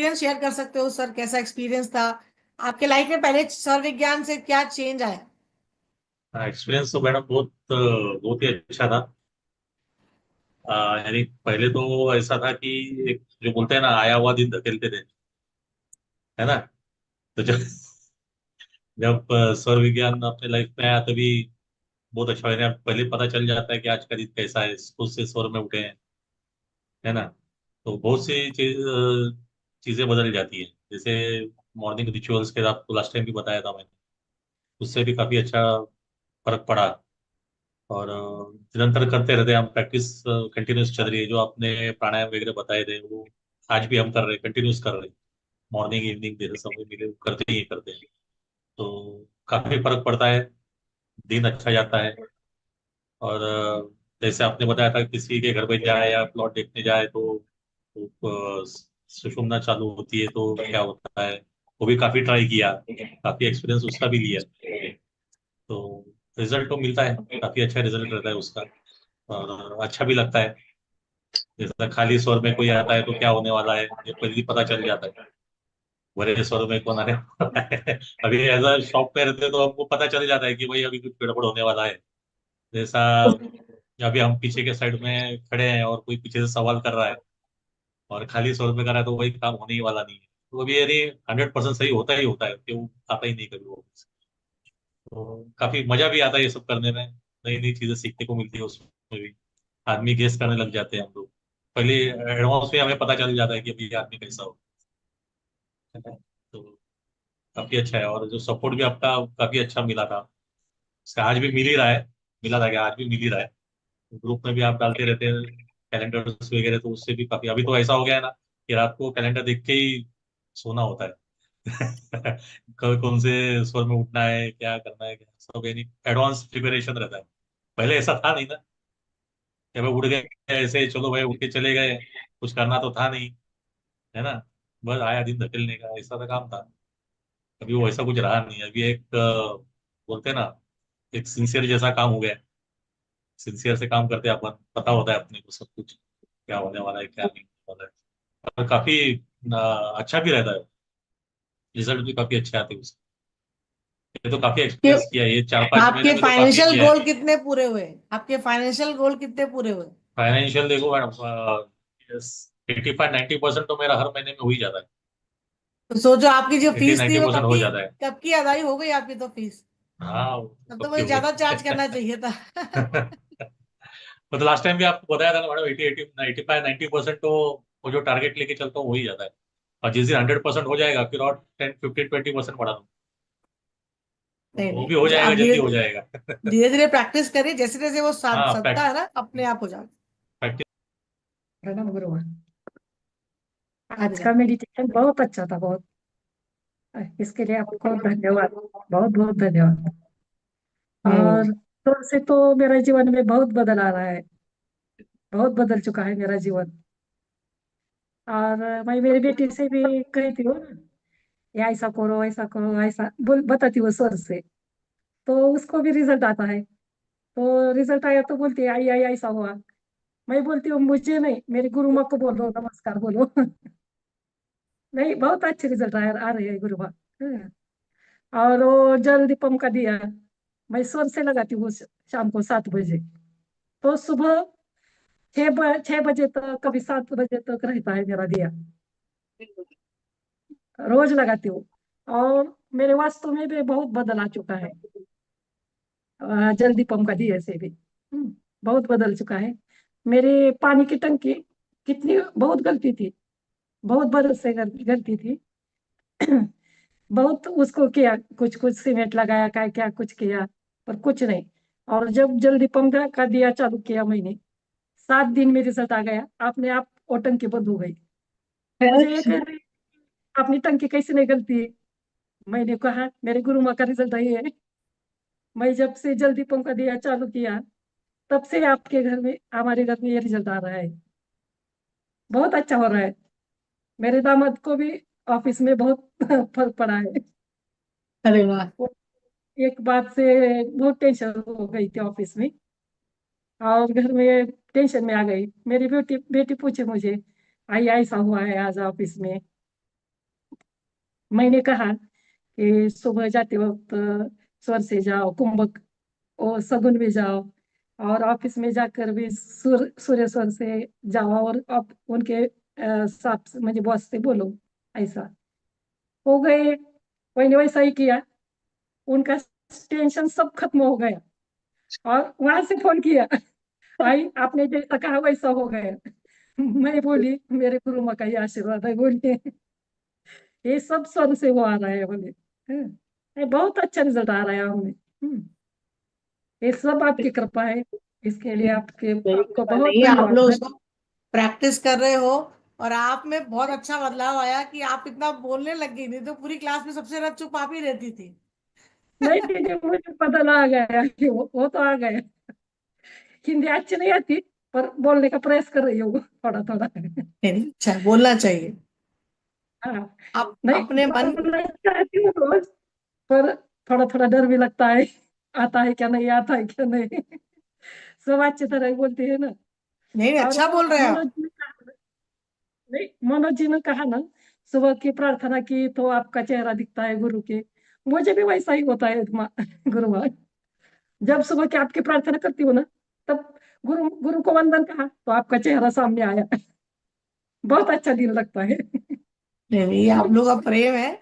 Experience share कर सकते हो सर? कैसा एक्सपीरियंस था आपके लाइफ में? पहले सौर विज्ञान से क्या चेंज आया? एक्सपीरियंस तो मैडम बहुत ही अच्छा था। यानी पहले तो ऐसा था कि एक जो बोलते हैं ना, आया हुआ दिन धकेलते थे, है ना। तो जब जब सौर विज्ञान अपने लाइफ में आया तभी बहुत अच्छा है। पहले पता चल जाता है कि आज का दिन कैसा है, खुद से सौर में उठे हैं, है ना। तो बहुत सी चीजें बदल जाती हैं। जैसे मॉर्निंग रिचुअल्स के आपको लास्ट टाइम भी बताया था मैंने, उससे भी काफी अच्छा फर्क पड़ा। और निरंतर करते रहते हैं हम, प्रैक्टिस कंटिन्यूस चल रही है। जो आपने प्राणायाम वगैरह बताए थे वो आज भी हम कर रहे हैं, कंटिन्यूस कर रहे हैं। मॉर्निंग इवनिंग जैसे समय मिले वो करते ही करते हैं। तो काफी फर्क पड़ता है, दिन अच्छा जाता है। और जैसे आपने बताया था किसी के घर पे जाए या प्लॉट देखने जाए तो सुषुम्ना चालू होती है तो क्या होता है, वो भी काफी ट्राई किया, काफी एक्सपीरियंस उसका भी लिया। तो रिजल्ट तो मिलता है, काफी अच्छा रिजल्ट रहता है उसका। और अच्छा भी लगता है। जैसा खाली स्वर में कोई आता है तो क्या होने वाला है ये पहले ही पता चल जाता है। बड़े स्वर में कौन आने वाला है अभी एज अ शॉप पे रहते हैं तो हमको पता चल जाता है कि भाई अभी कुछ गड़बड़ होने वाला है। जैसा अभी हम पीछे के साइड में खड़े हैं और कोई पीछे से सवाल कर रहा है और खाली स्वर में कर रहा है तो वही काम होने ही वाला नहीं है। तो अभी यदि 100% सही होता ही होता है कि वो आता ही नहीं कभी वो। तो काफी मजा भी आता है ये सब करने में, नई नई चीजें सीखने को मिलती है उसमें भी। आदमी गेस करने लग जाते हैं हम लोग, पहले एडवांस में हमें पता चल जाता है कि अभी ये आदमी कैसा हो। है ना? तो काफी अच्छा है। और जो सपोर्ट भी आपका काफी अच्छा मिला था, उसका आज भी मिल ही रहा है। मिला था क्या, आज भी मिल ही रहा है। ग्रुप में भी आप डालते रहते हैं कैलेंडर्स वगैरह, तो उससे भी काफी। अभी तो ऐसा हो गया है ना कि रात को कैलेंडर देख के ही सोना होता है कब कौन से स्वर में उठना है, क्या करना है, क्या सब यानी एडवांस प्रिपरेशन रहता है। पहले ऐसा था नहीं ना कि भाई उठ गए ऐसे, चलो भाई उठ के चले गए, कुछ करना तो था नहीं, है ना। बस आया दिन धकेलने का, ऐसा का काम था। अभी वो ऐसा कुछ रहा नहीं। अभी एक बोलते हैं ना, एक सिंसियर जैसा काम हो गया है। सिंसियर से काम करते हैं अपन, पता होता है अपने को सब कुछ, क्या होने वाला है क्या नहीं होने वाला है। और काफी अच्छा भी रहता है, रिजल्ट भी काफी अच्छे आते हैं उसके। ये तो काफी कि एक्सपीरियंस किया है, ये 4-5 महीने आपके में तो काफी फाइनेंशियल किया है। गोल कितने पूरे हुए? आपके फाइनेंशियल गोल कितने पूरे हुए? फाइनेंशियल देखो मैडम, 85-90% तो मेरा हर महीने में हो ही जाता है। तो सोचो, आपकी जो एटी फीस थी नाइन्टी वो परसेंट हो जाता है। कब की अदाई हो गई आपकी तो फीस? हाँ वो तब तो कब की मुझे हो ज्यादा गई चार्ज करना चाहिए था मतलब लास्ट टाइम भी आपको बताया था ना मैडम, 85-90% तो वो जो टारगेट लेके चलता हूँ वही जाता है। और जिस दिन 100% हो जाएगा फिर और 10-15-20% बढ़ा दूँ। नहीं वो भी हो नहीं, जाएगा, आप जल्दी धीरे हो जाएगा धीरे धीरे प्रैक्टिस करिए, जैसे जैसे वो हाँ सदता है ना अपने आप हो जाएगा। प्रैक्टिस। प्रणव गुरुवर। हाँ आज जी। का मेडिटेशन बहुत अच्छा था, बहुत। इसके लिए आपको धन्यवाद, बहुत बहुत धन्यवाद। हम्म। और तो से तो मेरे जीवन में बहुत बदल आ रहा है, बहुत बदल चुका है मेरा जीवन। और मैं मेरी बेटी से भी कहती हूँ ना, ये ऐसा करो, ऐसा बोल बताती हूँ सर से। तो उसको भी रिजल्ट आता है। तो रिजल्ट आया तो बोलती है, आई आई ऐसा हुआ। मैं बोलती हूँ मुझे नहीं, मेरी गुरु माँ को बोलो, नमस्कार बोलो नहीं, बहुत अच्छे रिजल्ट आ रहे हैं गुरु माँ। हाँ। और वो जल दीपम का दिया मैं शोर से लगाती हूँ, शाम को 7 बजे। तो सुबह 6 बजे तक, कभी 7 बजे तक रहता है मेरा दिया। रोज लगाती हूँ। और मेरे वास्तु में भी बहुत बदल आ चुका है, जल दीपम का दिए से भी। बहुत बदल चुका है। मेरी पानी की टंकी कितनी बहुत गलती थी, बहुत बरस से गलती थी बहुत उसको किया, कुछ कुछ सीमेंट लगाया, क्या क्या कुछ किया, पर कुछ नहीं। और जब जल्दी पंप का दिया चालू किया मैंने, 7 दिन में रिजल्ट आ गया, अपने आप वो टंकी बंद हो गई। मुझे ये कह रही, अपनी टंकी कैसे नहीं गलती? मैंने कहा मेरे गुरु माँ का रिजल्ट आई है। मैं जब से जल्दी पंप का दिया चालू किया, तब से आपके घर में, हमारे घर में ये रिजल्ट आ रहा है। बहुत अच्छा हो रहा है। मेरे दामाद को भी ऑफिस में बहुत फर्क पड़ा है। अरे वाह। वो एक बात से बहुत टेंशन हो गई थी ऑफिस में, और घर में टेंशन में आ गई। मेरी बेटी बेटी पूछे मुझे, आई ऐसा हुआ है आज ऑफिस में। मैंने कहा कि सुबह जाते वक्त स्वर से जाओ, कुंभक और सगुन में जाओ, और ऑफिस में जाकर भी सूर्य स्वर से जाओ, और आप उनके साथ मुझे बॉस से बोलो। ऐसा हो गए, मैंने वैसा ही किया। उनका टेंशन सब खत्म हो गया, और वहां से फोन किया, भाई आपने जैसा कहा वैसा हो गया। मैं बोली मेरे गुरु माँ का ये आशीर्वाद है, बोलिए ये सब स्वर से वो आ रहा है, बोले ये बहुत अच्छा रिजल्ट आ रहा है हमें। ये सब आपकी कृपा है, इसके लिए आपको बहुत नहीं, आप लोग धन्यवाद। उसको प्रैक्टिस कर रहे हो, और आप में बहुत अच्छा बदलाव आया कि आप इतना बोलने लग गई। नहीं तो पूरी क्लास में सबसे ज्यादा चुप आप ही रहती थी। नहीं दीदी, मुझे पता लग गया कि वो तो आ गया। हिंदी अच्छी नहीं आती, पर बोलने का प्रयास कर रही हूँ थोड़ा थोड़ा। नहीं, अच्छा है, बोलना चाहिए। हाँ, आप नहीं अपने मन। बोलना चाहती हूँ रोज, पर थोड़ा थोड़ा डर भी लगता है, आता है क्या नहीं, आता है क्या नहीं। सब अच्छी तरह बोलती है ना। नहीं, और अच्छा बोल रहे हैं आप। मनोज जी ने कहा, नहीं मनोज जी ने कहा ना, सुबह की प्रार्थना की तो आपका चेहरा दिखता है गुरु के। मुझे भी वैसा ही होता है गुरु माँ। जब सुबह की आपकी प्रार्थना करती हूँ ना, तब गुरु गुरु को वंदन कहा तो आपका चेहरा सामने आया। बहुत अच्छा दिन लगता है। नहीं, नहीं, आप लोग का प्रेम है।